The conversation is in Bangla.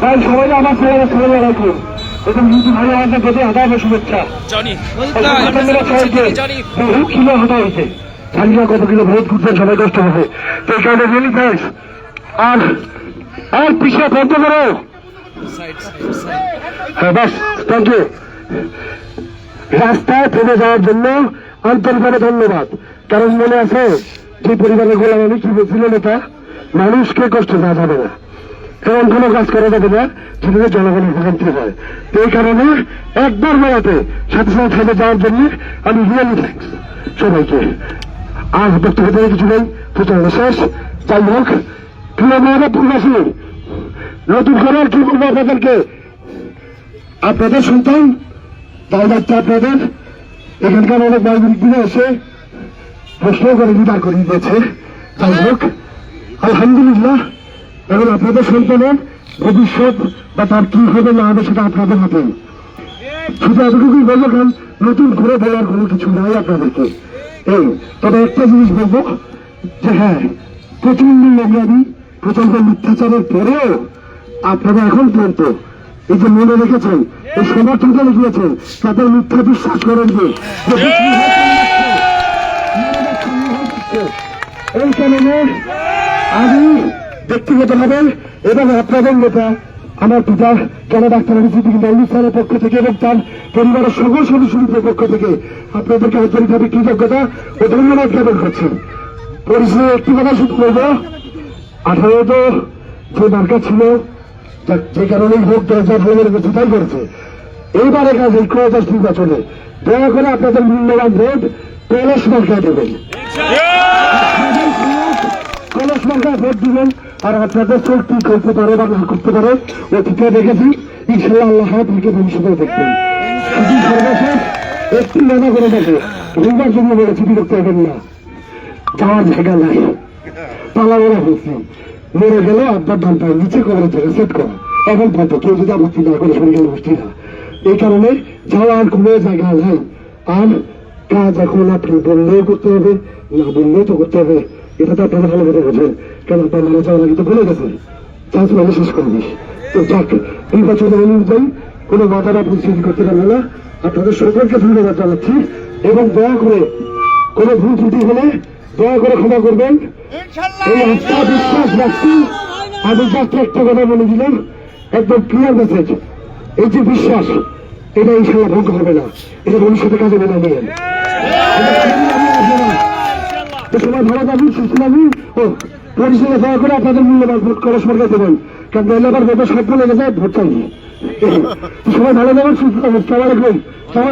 তাই সবাই আমার ছেলে রাখুন এবং হিন্দু ভাই আমাদের প্রতি আদায় শুভেচ্ছা। বহু কিলো হাঁটা হয়েছে, জানি না কত কিলো ভোট ঘুরছেন, সবাই কষ্ট হবে। তো এই কারণে রিয়েলি থ্যাঙ্কস। আর আর পিছিয়ে বন্ধ করো। হ্যাঁ বাস, থ্যাংক ইউ। রাস্তায় ফেলে যাওয়ার জন্য আন্তরিকভাবে ধন্যবাদ। কারণ মনে আছে যে পরিবারের গোলাম আমি কি বলছিল নেতা, মানুষকে কষ্ট দেওয়া যাবে না, এমন কোনো কাজ করা যাবে না যেটাতে জনগণের ভোগান্তি হয়। এই কারণে একবার বেড়াতে সাথে সাথে ফেলে যাওয়ার জন্য আমি রিয়েলি থ্যাঙ্কস সবাইকে। আজ বক্তব্য থেকে কিছু নেই, প্রচারণা শেষ। যাই হোক, প্রিয় মেয়েরা প্রবাসী, নতুন করে কি বলবো আপনাদেরকে, আপনাদের সন্তান তাই যাচ্ছে আপনাদের এখানকার অনেক নাগরিকরা এসে প্রশ্ন করে বিদায় করে দিয়েছে। যাই হোক, আলহামদুলিল্লাহ, এখন আপনাদের সন্তানের ভবিষ্যৎ বা তার কি হবে না হবে সেটা আপনাদের হাতে। শুধু এতটুকুই বলবো, কারণ নতুন করে বলার কোনো কিছু নাই আপনাদেরকে। এই তবে একটা জিনিস বলবো যে হ্যাঁ, প্রচন্ড নোংরামি, প্রচন্ড মিথ্যাচারের পরেও আপনারা এখন পর্যন্ত এই যে মনে রেখেছেন, এই সমর্থনকে লিখিয়েছেন, তাদের মিথ্যা বিশ্বাস করেন যে এই কারণে আমি ব্যক্তিগতভাবে এবং আপনাদের নেতা আমার পিতা কেন ডাক্তার স্যারের পক্ষ থেকে এবং তার পরিবারের সকল সদস্যদের পক্ষ থেকে আপনাদেরকে আন্তরিকভাবে কৃতজ্ঞতা ও ধন্যবাদ জ্ঞাপন করছেন। পরিচয় একটি কথা শুধু বলবো, 18 যে মার্কা ছিল, যে কারণে ভোট 2000 জোটাই করেছে, এইবারে কাজ এই ক্রয়দাস নির্বাচনে দয়া করে আপনাদের মূল্যবান ভোট কলস মার্কায় দেবেন, কলস মার্কায় ভোট দিবেন। আর আপনাদের চোখ কি করতে পারে বা না করতে পারে অতীতে দেখেছি, ইনশাল্লাহ আল্লাহ আপনাকে ভবিষ্যতে দেখবেন। শুধু সর্বশেষ একটি মনে করে দেখে রোজার জন্য বলেছি বিরক্ত হবেন না, যাওয়ার জায়গা নাই, পালাবেলা হয়েছে, মরে গেলে আপনার ডান পায়ে নিচে কবরের জায়গা সেট করা এখন পর্যন্ত কেউ যদি আপত্তি না করে শরীর গোষ্ঠী না, এই কারণে যাওয়ার কোনো জায়গা নাই। আর কাজ এখন আপনি বললেও করতে হবে, না বললেও তো করতে হবে, এটা তো আপনারা ভালো করে বোঝেন, কেন আপনার মারা যাওয়ার আগে তো বলে গেছেন চান্স মানে শেষ করে দিস। তো যাক, নির্বাচনের অনুযায়ী কোনো বাধাটা পরিস্থিতি করতে পারবে না। আপনাদের সকলকে ধন্যবাদ জানাচ্ছি এবং দয়া করে কোনো ভুল ত্রুটি হলে দয়া করে ক্ষমা করবেন। এই আস্থা বিশ্বাস রাখছি। আমি যাত্রা একটা কথা বলে দিলাম, একদম ক্লিয়ার মেসেজ, এই যে বিশ্বাস এটা ইনশাল্লাহ ভঙ্গ হবে না, এটা ভবিষ্যতে কাজে মেনে নেবেন। সবাই ভালো থাকুন, সুস্থ থাকুন ও পরিষেবা দয়া করে আপনাদের মূল্যবান ভোট করার সরকার দেবেন, কারণ এলাকার ভোটে সফল লেগে যায় ভোট চাইনি। সবাই ভালো থাকুন, সুস্থ থাকুন।